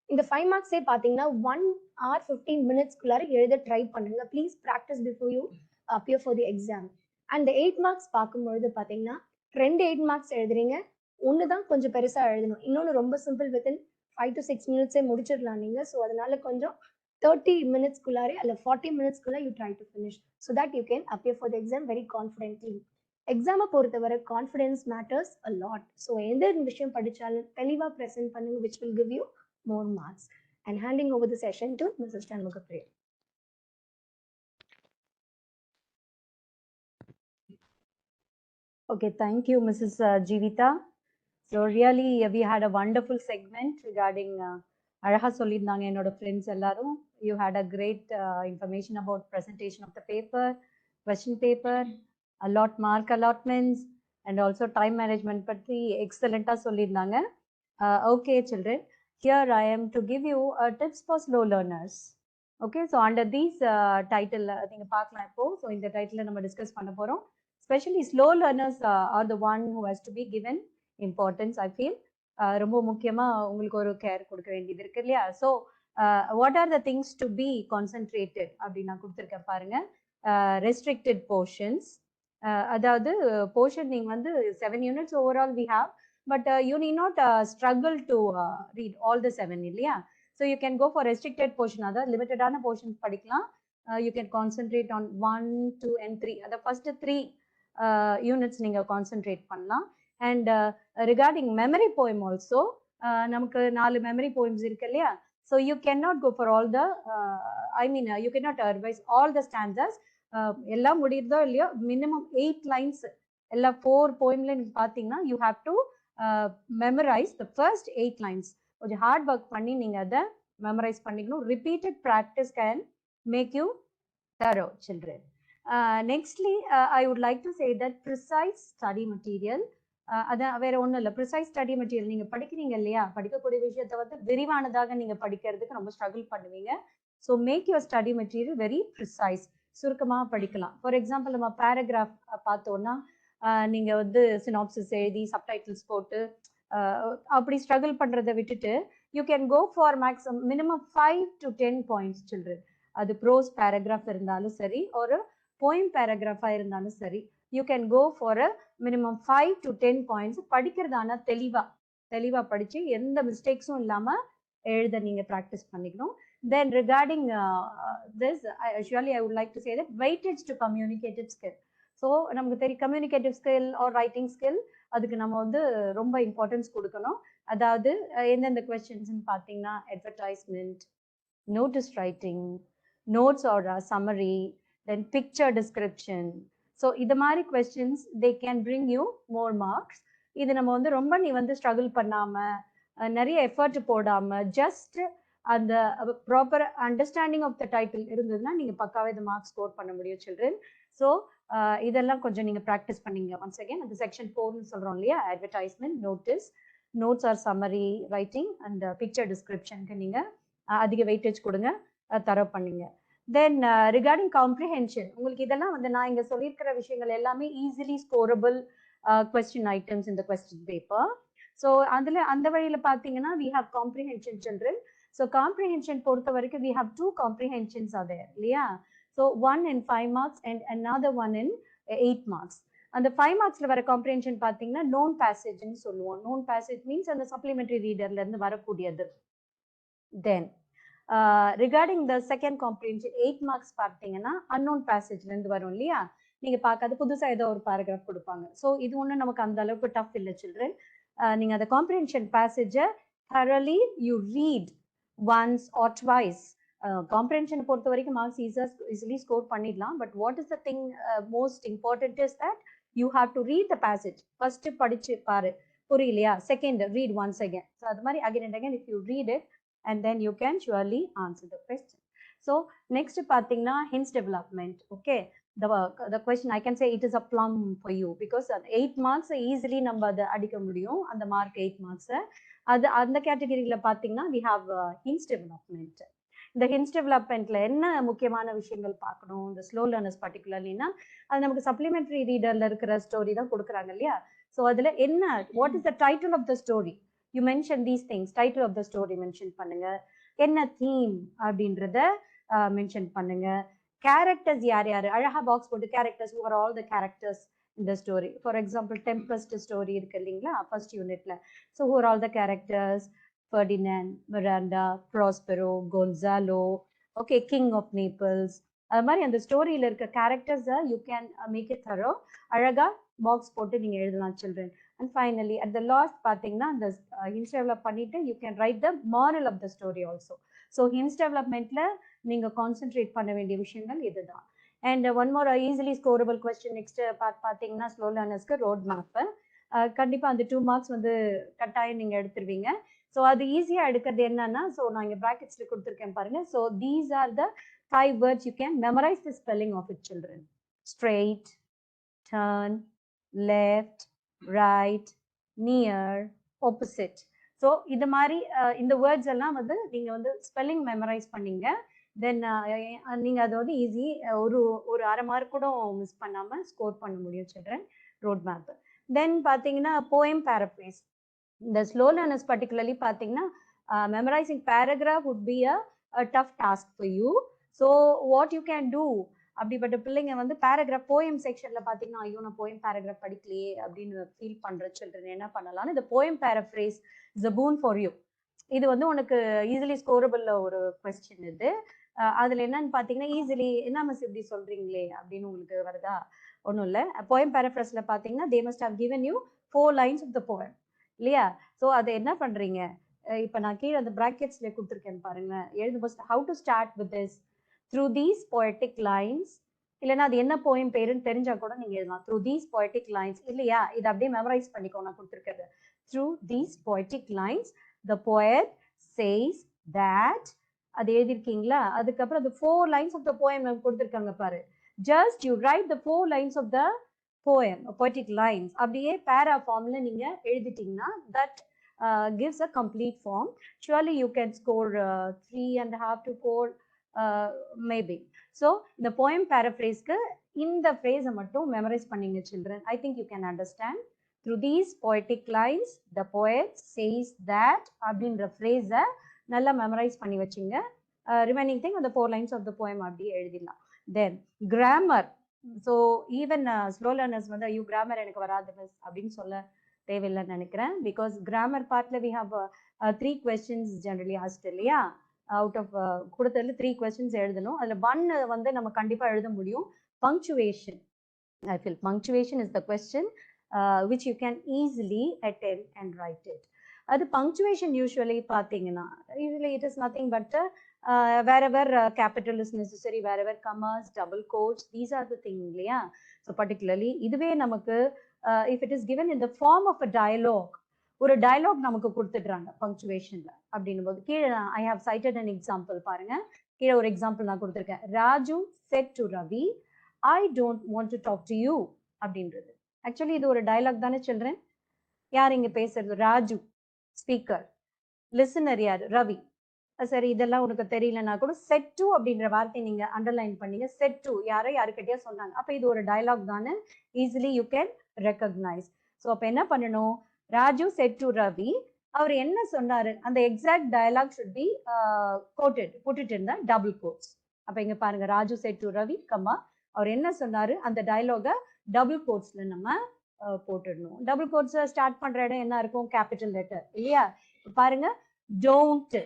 C: இந்த 5 மார்க்ஸே பார்த்தீங்கன்னா 1 hour 15 minutesக்குள்ளார எழுத ட்ரை பண்ணுங்க. Please practice before you appear for the exam. And 8 marks பார்க்கும்பொழுது பார்த்தீங்கன்னா 2 8 மார்க்ஸ் எழுதுறீங்க. ஒன்று தான் கொஞ்சம் பெருசா எழுதணும். இன்னொன்று ரொம்ப சிம்பிள் வித்தின் 5 to 6 minutesே முடிச்சிடலாம் நீங்க. ஸோ அதனால கொஞ்சம் 30 minutesக்குள்ளாரே அல்ல 40 minutesக்குள்ள you try to finish so that you can appear for the exam very confidently. எக்ஸாமை பொறுத்தவரை confidence matters a lot. So எந்த விஷயம் படிச்சாலும் தெளிவா ப்ரெசென்ட் பண்ணுங்க which will give you more marks. And handing over the session to Mrs. Shanmugapriya.
A: Okay, thank you, Mrs. Jeevita. So really, we had a wonderful segment regarding அழகா சொல்லியிருந்தாங்க என்னோட friends எல்லாரும். You had a great information about presentation of the paper, question paper, mark allotments, and also time management பற்றி எக்ஸலண்டா சொல்லியிருந்தாங்க. Okay, children, here I am to give you tips for slow learners. Okay, so under these title நீங்க பார்க்கலாம் இப்போ. So இந்த title நம்ம discuss பண்ண போறோம். Especially slow learners are the one who has to be given importance, I feel. ரொம்ப முக்கியமா உங்களுக்கு ஒரு கேர் கொடுக்க வேண்டியது இருக்கு இல்லையா? So what are the things to be concentrated அப்படின்னு நான் கொடுத்துருக்கேன் பாருங்க. ரெஸ்ட்ரிக்டட் போர்ஷன்ஸ், அதாவது போர்ஷன் நீங்க வந்து 7 units overall we have, but you need not struggle to read all the 7 இல்லையா? So you can go for restricted portion, அதாவது லிமிட்டடான போர்ஷன்ஸ் படிக்கலாம். You can concentrate on 1, 2 and 3. அதை ஃபர்ஸ்ட் 3 யூனிட்ஸ் நீங்க concentrate பண்ணலாம். And regarding memory poem also, நமக்கு 4 memory poems இருக்கு இல்லையா? So you can not go for all the you can not revise all the ஸ்டாண்டர்ஸ். எல்லாம் முடியுறதோ இல்லையோ மினிமம் 8 lines எல்லா 4 போயம்ல நீங்க பார்த்தீங்கன்னா you have to memorise the first 8 lines. கொஞ்சம் ஹார்ட் ஒர்க் பண்ணி நீங்க அதை மெமரைஸ் பண்ணிக்கணும். Repeated practice can make you thorough, children. Nextly, I would like to say that precise study material, அதான் வேற ஒன்றும் இல்லை, ப்ரிசைஸ் ஸ்டடி மெட்டீரியல் நீங்கள் படிக்கிறீங்க இல்லையா? படிக்கக்கூடிய விஷயத்தை வந்து விரிவானதாக நீங்கள் படிக்கிறதுக்கு ரொம்ப ஸ்ட்ரகிள் பண்ணுவீங்க. So make your study material very precise, சுருக்கமாக படிக்கலாம். ஃபார் எக்ஸாம்பிள் நம்ம பேராகிராஃப் பார்த்தோன்னா நீங்கள் வந்து சினாப்சிஸ் எழுதி சப்டைட்டில்ஸ் போட்டு அப்படி ஸ்ட்ரகிள் பண்ணுறதை விட்டுட்டு you can go for minimum 5 to 10 points, children. அது ப்ரோஸ் பேராகிராஃப் இருந்தாலும் சரி, ஒரு போயம் பேராகிராஃபாக இருந்தாலும் சரி, you can go for a minimum 5 to 10 points. படிக்கிறதான தெளிவா தெளிவாக படித்து எந்த மிஸ்டேக்ஸும் இல்லாமல் எழுத நீங்கள் ப்ராக்டிஸ் பண்ணிக்கணும். Then regarding this, surely I would like to say that weightage to communicative skill. So நமக்கு தெரியும் communicative skill R writing skill, அதுக்கு நம்ம வந்து ரொம்ப இம்பார்ட்டன்ஸ் கொடுக்கணும். அதாவது எந்தெந்த கொஸ்டின்ஸ்ன்னு பார்த்தீங்கன்னா advertisement, notice writing, notes or summary, then picture description. So இது மாதிரி questions they can bring you more marks. இது நம்ம வந்து ரொம்ப நீ வந்து ஸ்ட்ரகிள் பண்ணாம நிறைய எஃபர்ட் போடாம ஜஸ்ட் அந்த proper understanding of the title இருந்ததுன்னா நீங்க பக்காவே இந்த மார்க்ஸ் ஸ்கோர் பண்ண முடியும் சில்ட்ரன். ஸோ இதெல்லாம் கொஞ்சம் நீங்க ப்ராக்டிஸ் பண்ணீங்க. ஒன்ஸ் அகேன் அந்த செக்ஷன் 4ன்னு சொல்றோம் இல்லையா, advertisement, notes or summary writing and picture டிஸ்கிரிப்ஷனுக்கு நீங்க அதிக வெயிட்டேஜ் கொடுங்க, தரவு பண்ணீங்க. தென் ரிகார்டிங் காம்ப்ரிஹென்ஷன், உங்களுக்கு இதெல்லாம் வந்து நான் இங்கே சொல்லியிருக்கிற விஷயங்கள் எல்லாமே ஈஸிலி ஸ்கோரபிள் கொஸ்டின் ஐட்டம்ஸ் இந்த கொஸ்டின் பேப்பர். ஸோ அதில் அந்த வழியில் பார்த்தீங்கன்னா we have comprehension children. So comprehension பொறுத்த வரைக்கும் வி ஹாவ் 2 காம்ப்ரிஹென்ஷன்ஸ் அதே இல்லையா. So 1 in 5 marks and another 1 in 8 marks. அந்த 5 marksல வர காம்ப்ரிஹென்ஷன் பார்த்தீங்கன்னா நோன் பேசேஜ்னு சொல்லுவோம். நோன் பேசேஜ் மீன்ஸ் அந்த சப்ளிமெண்டரி ரீடர்ல இருந்து வரக்கூடியது. Then regarding the second comprehension 8 marks பார்த்தீங்கன்னா அன்னோன் பேசேஜ்ல இருந்து வரும் இல்லையா. நீங்க பார்க்காத புதுசா ஏதோ ஒரு பேராகிராஃப் கொடுப்பாங்க. ஸோ இது ஒன்றும் நமக்கு அந்த அளவுக்கு டஃப் இல்லை சில்ட்ரன். நீங்க அந்த காம்ப்ரிஹென்ஷன் பேசேஜை thoroughly you read once or twice. Comprehension பொறுத்த வரைக்கும் மார்க்ஸ் ஈஸிலி ஸ்கோர் பண்ணிடலாம். But what is the thing most important is that you have to read the passage. First படிச்சு பாரு, புரியலையா, second read once again. So அது மாதிரி again and again if you read it and then you can surely answer the question. So next பார்த்தீங்கன்னா hints development. Okay, the question I can say it is a plum for you because 8 marks easily நம்ம அதை அடிக்க முடியும். அந்த mark 8 marks அது அந்த கேட்டகரியில பார்த்தீங்கன்னா we have hints development. இந்த ஹின்ஸ் டெவலப்மெண்ட்ல என்ன முக்கியமான விஷயங்கள் பார்க்கணும் இந்த ஸ்லோ லேர்னர்ஸ் பர்டிகுலர்லினா, அது நமக்கு சப்ளிமெண்டரி ரீடர்ல இருக்கிற ஸ்டோரி தான் கொடுக்குறாங்க இல்லையா. ஸோ அதுல என்ன, what is the title of the story, you mention these things, title of the story mention பண்ணுங்க, என்ன தீம் அப்படின்றத மென்ஷன் பண்ணுங்க, கேரக்டர்ஸ் யார் யார், அழகா பாக்ஸ் போட்டு characters over all the characters இந்த story. For example Tempest story இருக்கு இல்லைங்களா ஃபர்ஸ்ட் யூனிட்ல. So over all the characters, Ferdinand, Miranda, Prospero, Gonzalo, okay, king of Naples, அது மாதிரி அந்த ஸ்டோரியில இருக்க கேரக்டர்ஸை you can make it thorough, அழகா பாக்ஸ் போட்டு நீங்க எழுதலாம் children. And finally at the last பார்த்தீங்கன்னா அந்த ஹின்ஸ் டெவலப் பண்ணிட்டு you can write the moral of the story also. So hints டெவலப்மெண்ட்ல நீங்க கான்சென்ட்ரேட் பண்ண வேண்டிய விஷயங்கள் இதுதான். And one more easily scorable question next பார்த்தீங்கன்னா ஸ்லோ லேர்னர்ஸ்க்கு ரோட் மேப்பு. கண்டிப்பாக அந்த 2 மார்க்ஸ் வந்து கட்டாயம் நீங்கள் எடுத்துருவீங்க. ஸோ அது ஈஸியாக எடுக்கிறது என்னன்னா, ஸோ நான் இங்கே ப்ராக்கெட்ஸில் கொடுத்துருக்கேன் பாருங்க. So these are the 5 words you can memorize the spelling of it children. Straight, turn, left, right, near, opposite. So இது மாதிரி இந்த வேர்ட்ஸ் எல்லாம் வந்து நீங்கள் வந்து ஸ்பெல்லிங் மெமரைஸ் பண்ணீங்க. தென் நீங்கள் அதை வந்து ஈஸி ஒரு அரை மார்க் கூட மிஸ் பண்ணாமல் ஸ்கோர் பண்ண முடியும் சில்ட்ரன் ரோட் மேப். தென் பார்த்தீங்கன்னா போயம் பேரப்ரேஸ். இந்த ஸ்லோ லேர்னர்ஸ் பர்டிகுலர்லி பார்த்தீங்கன்னா memorising paragraph would be a tough task for you. So what you can do, அப்படிப்பட்ட பிள்ளைங்க வந்து பேராகிராஃப் போயம் செக்ஷன்ல பார்த்தீங்கன்னா ஐயோ நான் போயம் பேராகிராஃப் படிக்கலையே அப்படின்னு ஃபீல் பண்ற சில்ட்ரன் என்ன பண்ணலாம்னு, இந்த poem paraphrase is a boon for you. இது வந்து உனக்கு ஈஸிலி ஸ்கோரபிள் ஒரு கொஸ்டின் இது. அதுல என்னன்னு பார்த்தீங்கன்னா ஈஸிலி என்ன மிஸ் இப்படி சொல்றீங்களே அப்படின்னு உங்களுக்கு வருதா, ஒன்றும் இல்லை. போயம் பேராஃப்ரேஸ்ல பார்த்தீங்கன்னா they must have given you 4 lines of the poem இல்லையா. ஸோ அதை என்ன பண்றீங்க, இப்போ நான் கீழே அந்த ப்ராக்கெட்ஸ்ல கொடுத்துருக்கேன் பாருங்க, எழுதும்போது how to start with this through these poetic lines, இல்லைன்னா அது என்ன போயம் பேருன்னு தெரிஞ்சா கூட நீங்க எழுதலாம் through these poetic lines இல்லையா. இது அப்படியே மெமரைஸ் பண்ணிக்கோ, நான் கொடுத்துருக்கிறது through these poetic lines the poet says that, அது எழுதிருக்கீங்களா. அதுக்கப்புறம் the 4 lines of the poem கொடுத்துருக்காங்க பாரு, just you write the 4 lines of the poem, poetic lines, அப்படியே பேரா ஃபார்ம்ல நீங்க எழுதிட்டீங்கன்னா that gives a complete form. Surely you can score 3.5 to 4 maybe. So இந்த poem paraphrase-க்கு இந்த phrase-ஐ மட்டும் memorize பண்ணீங்க children. I think you can understand. Through these poetic lines the poet says that அப்படின்ற phrase-ஐ நல்லா memorize பண்ணி வச்சுங்க. Remaining thing on the 4 lines of the poem அப்படியே எழுதிடலாம். Then grammar. So even slow learners வந்து ஐயோ கிராமர் எனக்கு வராது மிஸ் அப்படின்னு சொல்ல
D: தேவையில்லைன்னு நினைக்கிறேன். பிகாஸ் கிராமர் பார்ட்ல we have 3 questions generally asked இல்லையா? அவுட் ஆஃப் கொடுத்ததுல 3 questions எழுதணும். அதுல 1 வந்து நம்ம கண்டிப்பா எழுத முடியும். Punctuation. I feel punctuation is the question which you can easily attend and write it. அது punctuation usually பார்த்தீங்கன்னா usually it is nothing but wherever capital is necessary, wherever commas, double quotes, these are the things இல்லையா? So particularly இதுவே நமக்கு if it is given in the form of a dialogue, ஒரு dialogue நமக்கு கொடுத்துடுறாங்க punctuationல அப்படின்னும் போது கீழே I have cited an example பாருங்க. கீழே ஒரு எக்ஸாம்பிள் நான் கொடுத்துருக்கேன். Raju said to Ravi, I don't want to talk to you அப்படின்றது. ஆக்சுவலி இது ஒரு டயலாக் தானே சில்ட்ரன்? யார் இங்க பேசுறது? ராஜு ஸ்பீக்கர், லிசனர் யார்? ரவி. சரி, இதெல்லாம் உனக்கு தெரியலன்னா கூட செட் டு அப்படின்ற வார்த்தையை நீங்க அண்டர்லைன் பண்ணீங்க. செட் டு யாருக்கிட்டே சொன்னாங்க. அப்ப இது ஒரு டயலாக் தானே, easily you can recognise. So அப்ப என்ன பண்ணணும்? ராஜு செட் டு ரவி, அவர் என்ன சொன்னாரு அந்த exact dialogue should be quoted, put it in the double quotes. அப்ப இங்க பாருங்க, Raju said to Ravi comma, அவர் என்ன சொன்னாரு அந்த டயலாக டபுள் கோட்ஸ்ல நம்ம போட்டுடணும். டபுள் கோட்ஸ் ஸ்டார்ட் பண்ற இடம் என்ன இருக்கும்? கேபிட்டல் லெட்டர் இல்லையா? பாருங்க, டோன்ட்,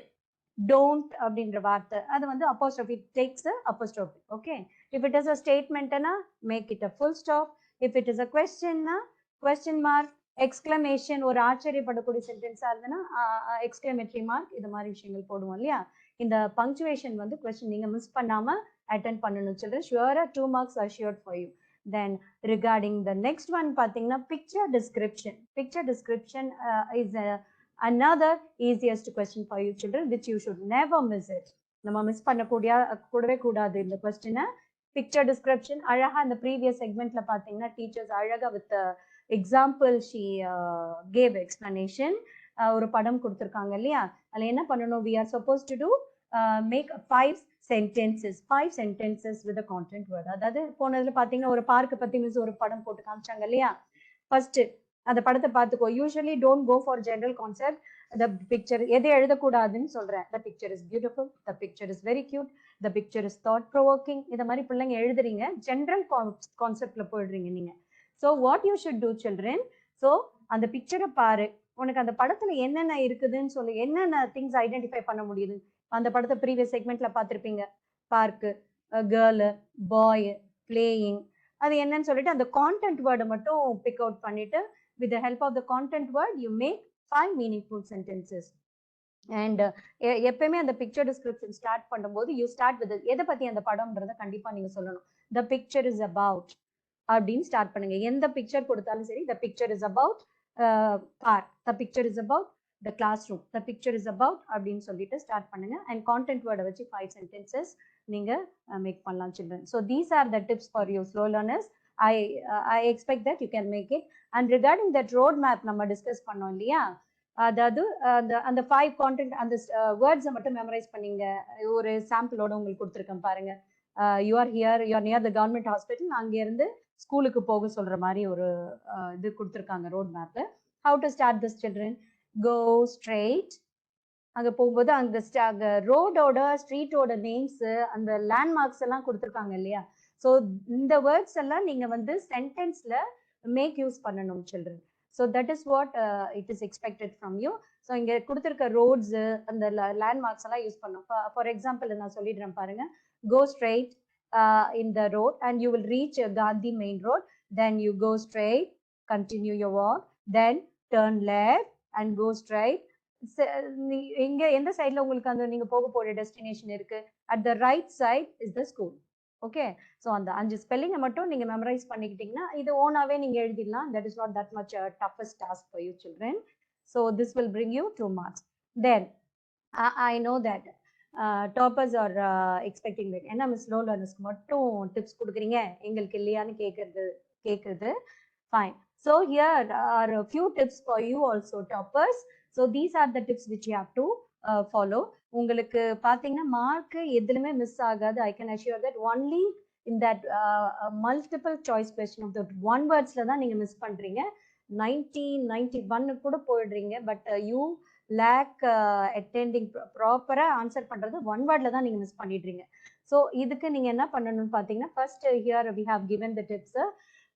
D: டோன்ட் அப்படின்ற வார்த்தை அது வந்து apostrophe, takes apostrophe. Okay, if it is a ஸ்டேட்மெண்ட்னா make it a full stop. If it is a கொஸ்டின்னா கொஸ்டின் மார்க், எக்ஸ்கிளமேஷன், ஒரு ஆச்சரியப்படக்கூடிய சென்டென்ஸா இருந்ததுன்னா எக்ஸ்கிளமேட்டரி மார்க், இது மாதிரி விஷயங்கள் போடுவோம் இல்லையா? இந்த பங்க்சுவேஷன் வந்து கொஸ்டின் நீங்க மிஸ் பண்ணாம அட்டென்ட் பண்ணணும் children. ஷுவரா 2 marks are assured for you. Then regarding the next one பாத்தீங்கன்னா picture description. Picture description is another easiest question for you children, which you should never miss it. நம்ம miss கூடவே கூடாது இந்த கொஸ்டினை. Picture description அழகா இந்த previous செக்மெண்ட்ல பாத்தீங்கன்னா teachers அழகா with example she cave explanation. ஒரு படம் கொடுத்துருக்காங்க இல்லையா? அதுல என்ன பண்ணணும்? we are supposed to do make 5 sentences with a content word. அதாவது போனதுல பாத்தீங்கன்னா ஒரு பார்க்க பத்தி மிஸ் ஒரு படம் போட்டு காமிச்சாங்க இல்லையா? ஃபர்ஸ்ட் அந்த படத்தை பார்த்துக்கோ. Usually don't go for general concept. the picture எதை எழுதக்கூடாதுன்னு சொல்றேன். the picture is beautiful, the picture is very cute, the picture is thought provoking. இத மாதிரி பிள்ளைங்க எழுதுறீங்க, ஜெனரல் கான்செப்ட்ல போயிடுறீங்க நீங்க. so what you should do children, so அந்த பிக்சரை பாரு, உனக்கு அந்த படத்துல என்னென்ன இருக்குதுன்னு சொல்லி என்னென்ன திங்ஸ் ஐடென்டிஃபை பண்ண முடியுது. அந்த படத்தை ப்ரீவியஸ் செக்மெண்ட்ல பார்த்துருப்பீங்க. பார்க்கு, கேர்ளு, பாய், பிளேயிங், அது என்னன்னு சொல்லிட்டு அந்த கான்டென்ட் வேர்டை மட்டும் பிக் அவுட் பண்ணிட்டு with the help of the content word you make 5 meaningful sentences. and எப்பவுமே அந்த பிக்சர் டிஸ்கிரிப்ஷன் ஸ்டார்ட் பண்ணும்போது யூ ஸ்டார்ட் வித் எதை பத்தி அந்த படம்ன்றத கண்டிப்பா நீங்க சொல்லணும். the picture is about அப்படின்னு ஸ்டார்ட் பண்ணுங்க. எந்த பிக்சர் கொடுத்தாலும் சரி, the picture is about park, the picture is about the classroom, the picture is about அப்படின்னு சொல்லிட்டு ஸ்டார்ட் பண்ணுங்க. and content word வச்சு 5 sentences நீங்க மேக் பண்ணலாம் children. so these are the tips for you slow learners. I expect that you can make it. and regarding that road map நம்ம discuss பண்ணோம் இல்லையா? அதாவது அந்த 5 content அந்த வேர்ட்ஸை மட்டும் மெமரைஸ் பண்ணீங்க. ஒரு சாம்பிளோட உங்களுக்கு கொடுத்துருக்கேன் பாருங்க. You are here, you are near the government hospital, அங்கே இருந்து ஸ்கூலுக்கு போக சொல்ற மாதிரி ஒரு இது கொடுத்துருக்காங்க road map. How to start this children? Go straight. அங்கே போகும்போது அங்கே ரோடோட ஸ்ட்ரீட்டோட நேம்ஸ் அந்த லேண்ட்மார்க்ஸ் எல்லாம் கொடுத்துருக்காங்க இல்லையா? ஸோ இந்த வேர்ட்ஸ் எல்லாம் நீங்க வந்து சென்டென்ஸ்ல மேக் யூஸ் பண்ணணும் children. So that is what it is expected from you. So இங்க கொடுத்துருக்க ரோட்ஸ் அந்த லேண்ட்மார்க்ஸ் எல்லாம் யூஸ் பண்ணும். ஃபார் எக்ஸாம்பிள் நான் சொல்லிடுறேன் பாருங்க. go straight in the road and you will reach Gandhi main road. then you go straight, continue your walk, then turn left and go straight. இங்க எந்த சைடுல உங்களுக்கு அந்த நீங்க போக போற டெஸ்டினேஷன் இருக்கு? at the right side is the school. Okay, so அந்த 5 ஸ்பெல்லிங்கை மட்டும் நீங்க மெமரைஸ் பண்ணிக்கிட்டீங்கன்னா இது ஓனாவே நீங்க எழுதிடலாம். that is not that much a toughest task for you children. so this will bring you 2 marks. then I know that toppers are expecting like என்ன miss low லேர்னர்ஸ்க்கு மட்டும் tips கொடுக்குறீங்க, எங்களுக்கு இல்லையான்னு கேட்குறது. Fine. So here are few tips for you also toppers. So these are the tips which you have to follow. உங்களுக்கு பார்த்தீங்கன்னா mark எதுலுமே மிஸ் ஆகாது. I can assure that only in that multiple choice question of the 1 வேர்ட்ஸ்ல தான் நீங்க miss பண்றீங்க. 91 கூட போயிடுறீங்க. பட் யூ லேக் அட்டெண்டிங் ப்ராப்பரா ஆன்சர் பண்றது 1 வேர்ட்ல தான் நீங்க மிஸ் பண்ணிடுறீங்க. ஸோ இதுக்கு நீங்க என்ன பண்ணணும்னு பாத்தீங்கன்னா, first here we have given the tips.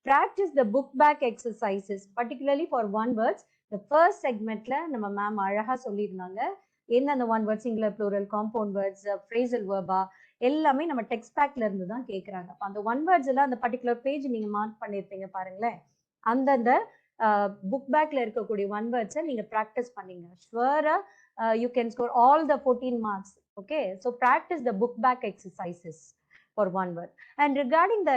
D: practice the book back exercises, particularly for one words. The first segmentல நம்ம மேம் அழகா சொல்லியிருந்தாங்க என்னென்ன one word, singular, plural, compound words, phrasal வேர்பா எல்லாமே நம்ம டெக்ஸ்ட் பேக்ல இருந்து தான் கேட்குறாங்க. அப்போ அந்த ஒன் வேர்ட்ஸ் எல்லாம் அந்த பர்டிகுலர் பேஜ் நீங்க மார்க் பண்ணியிருப்பீங்க பாருங்களேன். அந்தந்த புக் பேக்ல இருக்கக்கூடிய ஒன் வேர்ட்ஸை நீங்க ப்ராக்டிஸ் பண்ணீங்க. ஷுவரா you can score all the 14 marks. Okay, so practice the book back exercises for one word. And regarding the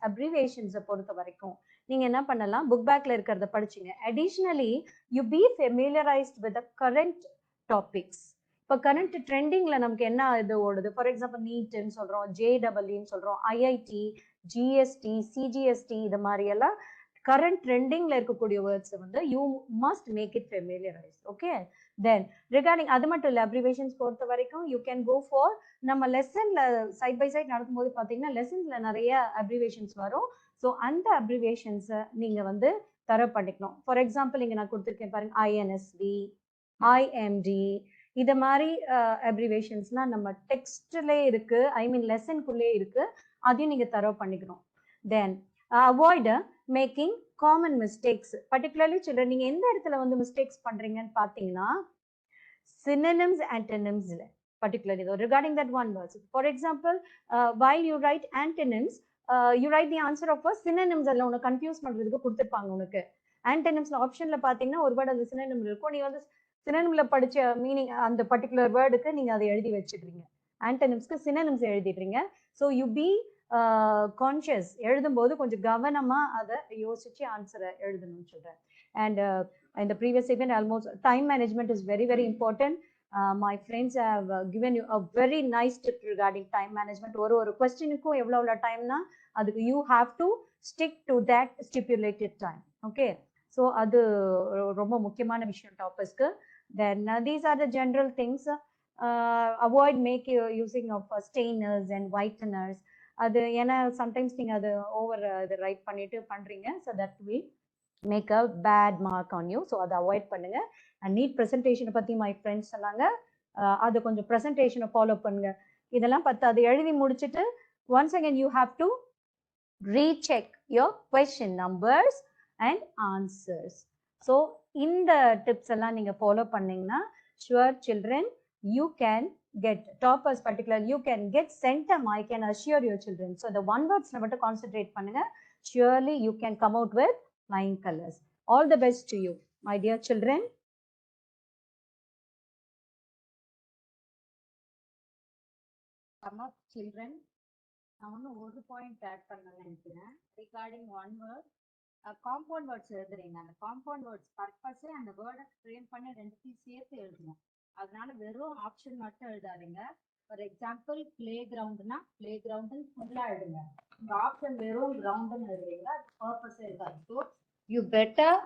D: அப்ரிவேஷன்ஸை பொறுத்த வரைக்கும் நீங்க என்ன பண்ணலாம், புக் பேக்ல இருக்கிறத படிச்சுங்க. Additionally you be familiarised with the current topics. இப்போ கரண்ட் ட்ரெண்டிங்ல நமக்கு என்ன இது ஓடுது, ஃபார் எக்ஸாம்பிள் நீட்னு சொல்றோம், ஜேடபிள்யூன்னு சொல்றோம், ஐஐடி, ஜிஎஸ்டி, சிஜிஎஸ்டி, இது மாதிரி எல்லாம் கரண்ட் ட்ரெண்டிங்ல இருக்கக்கூடிய வேர்ட்ஸ் வந்து you must make it familiarised. Okay, then regarding அது மட்டும் இல்லை, அப்ரிவேஷன்ஸ் பொறுத்த வரைக்கும் யூ கேன் கோ ஃபார், நம்ம லெசன்ல சைட் பை சைட் நடக்கும்போது பார்த்தீங்கன்னா லெசன்ஸ்ல நிறைய அப்ரிவேஷன்ஸ் வரும். ஸோ அந்த அப்ரிவேஷன்ஸை நீங்க வந்து தர பண்ணிக்கணும். ஃபார் எக்ஸாம்பிள் இங்க நான் கொடுத்துருக்கேன் பாருங்க, ஐஎன்எஸ்டி, ஐஎம்டி, இது மாதிரி அப்ரிவேஷன்ஸ்லாம் நம்ம டெக்ஸ்ட்லே இருக்கு, ஐ மீன் லெசனுக்குள்ளே இருக்கு, அதையும் நீங்க தர பண்ணிக்கணும். Then avoid making common mistakes, particularly children நீங்க எந்த இடத்துல வந்து மிஸ்டேக்ஸ் பண்றீங்கன்னு பார்த்தீங்கன்னா synonyms, antonyms, particularly though regarding that one word. For example, while you write antonyms, you write the answer of a synonyms. அல்ல உனக்கு கன்ஃபியூஸ் பண்றதுக்கு கொடுத்துருப்பாங்க. உனக்கு ஆன்டனிம்ஸ்ல ஆப்ஷன்ல பாத்தீங்கன்னா ஒரு வேர்டு அந்த சினோனிம் இருக்கும், நீ வந்து சினோனிம்ல படிச்ச மீனிங் அந்த பர்டிகுலர் வேர்டுக்கு நீங்க அதை எழுதி வச்சிடுறீங்க, ஆன்டனிம்ஸ்க்கு synonyms எழுதிடுறீங்க. So you B conscious, எழுதும்போது கொஞ்சம் கவனமா அதை யோசிச்சு ஆன்சரை எழுதணும்னு சொல்றேன். And in the previous segment, almost time management is very, very important. My friends have given you a very nice tip regarding time management. ஒரு questionக்கு எவ்வளவு டைம்னா அதுக்கு you have to stick to that stipulated time. Okay, so அது ரொம்ப முக்கியமான விஷயம் டாபிக்ஸ்க்கு. Then these are the general things. Avoid make using of stainers and whiteners. அது ஏன்னா சம்டைம்ஸ் நீங்க அது ஓவர் ரைட் பண்ணிட்டு பண்றீங்க, so that will make a bad mark on you. So அதை அவாய்ட் பண்ணுங்க. அண்ட் நீட் ப்ரெசன்டேஷனை பற்றி மை ஃப்ரெண்ட்ஸ் சொன்னாங்க, அது கொஞ்சம் ப்ரெசன்டேஷனை ஃபாலோ பண்ணுங்க. இதெல்லாம் பார்த்து அதை எழுதி முடிச்சுட்டு once again you have to recheck your question numbers and answers. So இந்த டிப்ஸ் எல்லாம் நீங்க ஃபாலோ பண்ணீங்கன்னா sure children you can get toppers, particularly you can get centum, I can assure your children. So the one words மட்டும் concentrate பண்ணுங்க, surely you can come out with flying colors. All the best to you, my dear children.
A: Some of children, நான் ஒன்று ஒரு point add பண்ண நினைக்கிறேன் regarding one word. Compound words எழுதுறீங்க, அந்த compound words பர்பஸே அந்த வேர்டை ஃப்ரேம் பண்ணி ரெண்டுத்தையும் சேர்த்து எழுதணும். அதனால வெறும் ஆப்ஷன் மட்டும் எழுதாதீங்க. ஃபார் எக்ஸாம்பிள் பிளே கிரவுண்டுனா பிளே கிரவுண்டுன்னு ஃபுல்லாக எழுதுங்க. இந்த ஆப்ஷன் வெறும் கிரவுண்டுன்னு எழுதுறீங்க, அது பர்பஸே இருக்காது. So you better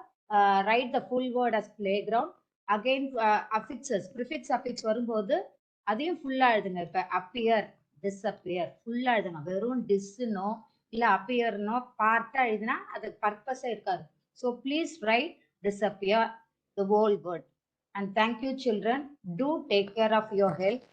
A: write the full word as playground. Again affixes, prefix affix வரும்போது அதையும் ஃபுல்லாக எழுதுங்க. இப்போ அப்பியர், டிஸ்அப்பியர் ஃபுல்லாக எழுதுங்க. வெறும் டிஸ்ஸுனோ இல்லை அப்பியர்னோ பார்ட்டாக எழுதினா அது பர்பஸே இருக்காது. So please write disappear the whole word. And thank you children. Do take care of your health.